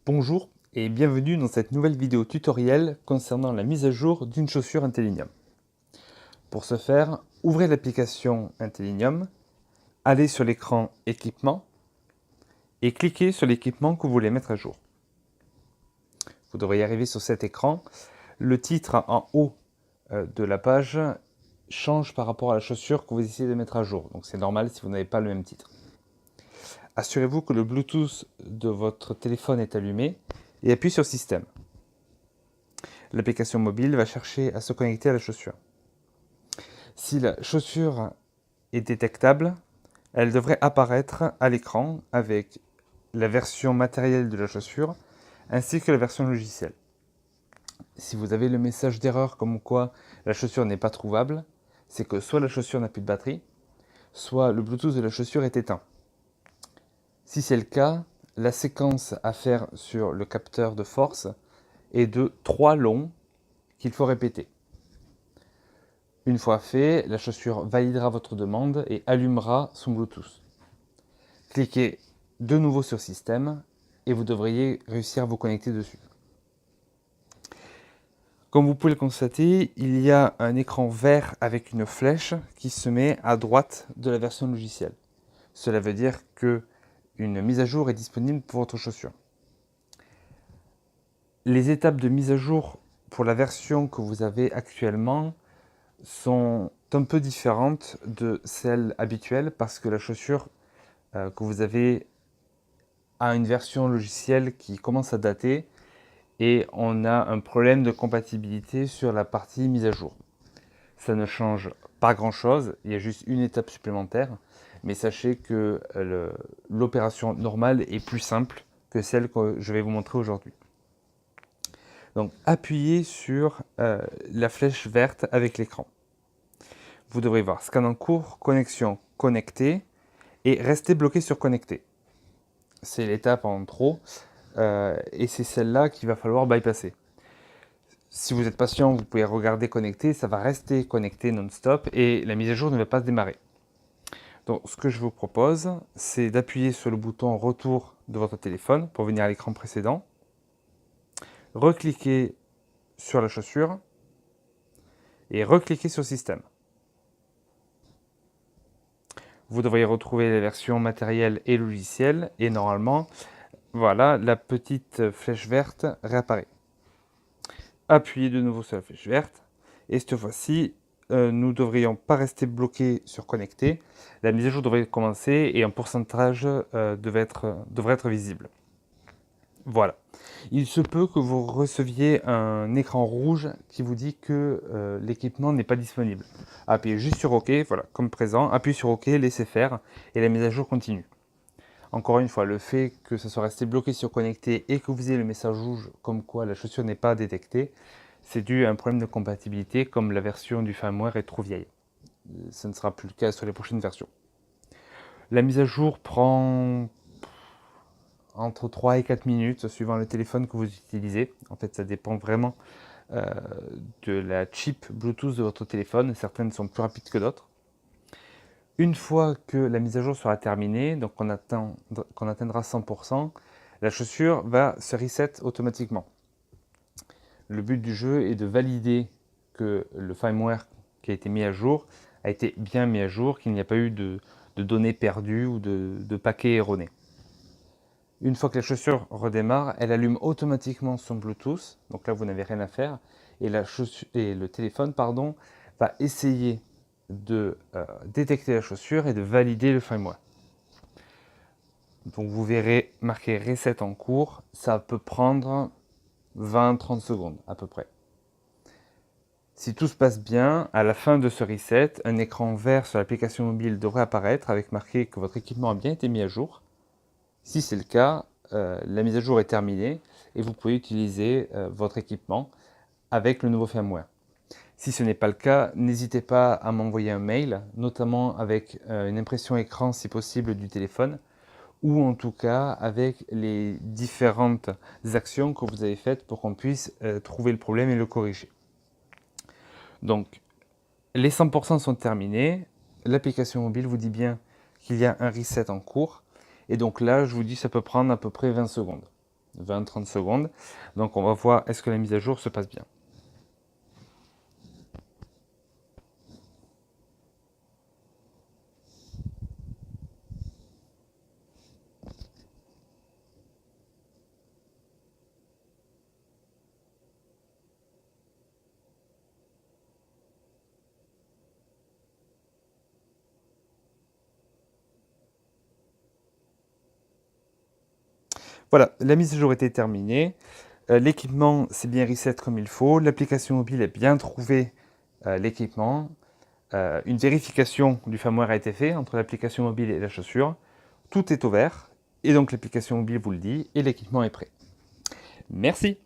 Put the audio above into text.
Bonjour et bienvenue dans cette nouvelle vidéo tutoriel concernant la mise à jour d'une chaussure Intellineum. Pour ce faire, ouvrez l'application Intellineum, allez sur l'écran Équipement et cliquez sur l'équipement que vous voulez mettre à jour. Vous devriez arriver sur cet écran. Le titre en haut de la page change par rapport à la chaussure que vous essayez de mettre à jour. Donc c'est normal si vous n'avez pas le même titre. Assurez-vous que le Bluetooth de votre téléphone est allumé et appuyez sur Système. L'application mobile va chercher à se connecter à la chaussure. Si la chaussure est détectable, elle devrait apparaître à l'écran avec la version matérielle de la chaussure ainsi que la version logicielle. Si vous avez le message d'erreur comme quoi la chaussure n'est pas trouvable, c'est que soit la chaussure n'a plus de batterie, soit le Bluetooth de la chaussure est éteint. Si c'est le cas, la séquence à faire sur le capteur de force est de 3 longs qu'il faut répéter. Une fois fait, la chaussure validera votre demande et allumera son Bluetooth. Cliquez de nouveau sur Système et vous devriez réussir à vous connecter dessus. Comme vous pouvez le constater, il y a un écran vert avec une flèche qui se met à droite de la version logicielle. Cela veut dire que une mise à jour est disponible pour votre chaussure. Les étapes de mise à jour pour la version que vous avez actuellement sont un peu différentes de celles habituelles parce que la chaussure que vous avez a une version logicielle qui commence à dater et on a un problème de compatibilité sur la partie mise à jour. Ça ne change pas grand chose, il y a juste une étape supplémentaire, mais sachez que l'opération normale est plus simple que celle que je vais vous montrer aujourd'hui. Donc appuyez sur la flèche verte avec l'écran. Vous devrez voir scan en cours, connexion connectée et rester bloqué sur connecté. C'est l'étape en trop et c'est celle-là qu'il va falloir bypasser. Si vous êtes patient, vous pouvez regarder connecté, ça va rester connecté non-stop et la mise à jour ne va pas se démarrer. Donc ce que je vous propose, c'est d'appuyer sur le bouton retour de votre téléphone pour venir à l'écran précédent, recliquer sur la chaussure et recliquer sur système. Vous devriez retrouver les versions matérielles et logicielles et normalement, voilà, la petite flèche verte réapparaît. Appuyez de nouveau sur la flèche verte et cette fois-ci, nous ne devrions pas rester bloqués sur connecté. La mise à jour devrait commencer et un pourcentage devrait être visible. Voilà. Il se peut que vous receviez un écran rouge qui vous dit que l'équipement n'est pas disponible. Appuyez juste sur OK, voilà, comme présent. Appuyez sur OK, laissez faire et la mise à jour continue. Encore une fois, le fait que ça soit resté bloqué sur connecté et que vous ayez le message rouge comme quoi la chaussure n'est pas détectée, c'est dû à un problème de compatibilité comme la version du firmware est trop vieille. Ce ne sera plus le cas sur les prochaines versions. La mise à jour prend entre 3 et 4 minutes suivant le téléphone que vous utilisez. En fait, ça dépend vraiment de la chip Bluetooth de votre téléphone. Certaines sont plus rapides que d'autres. Une fois que la mise à jour sera terminée, donc qu'on atteindra 100%, la chaussure va se reset automatiquement. Le but du jeu est de valider que le firmware qui a été mis à jour a été bien mis à jour, qu'il n'y a pas eu de données perdues ou de paquets erronés. Une fois que la chaussure redémarre, elle allume automatiquement son Bluetooth, donc là vous n'avez rien à faire, et le téléphone va essayer de détecter la chaussure et de valider le firmware. Donc vous verrez marqué reset en cours, ça peut prendre 20-30 secondes à peu près. Si tout se passe bien, à la fin de ce reset, un écran vert sur l'application mobile devrait apparaître avec marqué que votre équipement a bien été mis à jour. Si c'est le cas, la mise à jour est terminée et vous pouvez utiliser votre équipement avec le nouveau firmware. Si ce n'est pas le cas, n'hésitez pas à m'envoyer un mail, notamment avec une impression écran si possible du téléphone, ou en tout cas avec les différentes actions que vous avez faites pour qu'on puisse trouver le problème et le corriger. Donc, les 100% sont terminés, l'application mobile vous dit bien qu'il y a un reset en cours, et donc là, je vous dis, ça peut prendre à peu près 20 secondes. 20-30 secondes. Donc on va voir est-ce que la mise à jour se passe bien. Voilà, la mise à jour était terminée. L'équipement c'est bien reset comme il faut. L'application mobile est bien trouvée l'équipement. Une vérification du firmware a été faite entre l'application mobile et la chaussure. Tout est ouvert et donc l'application mobile vous le dit et l'équipement est prêt. Merci.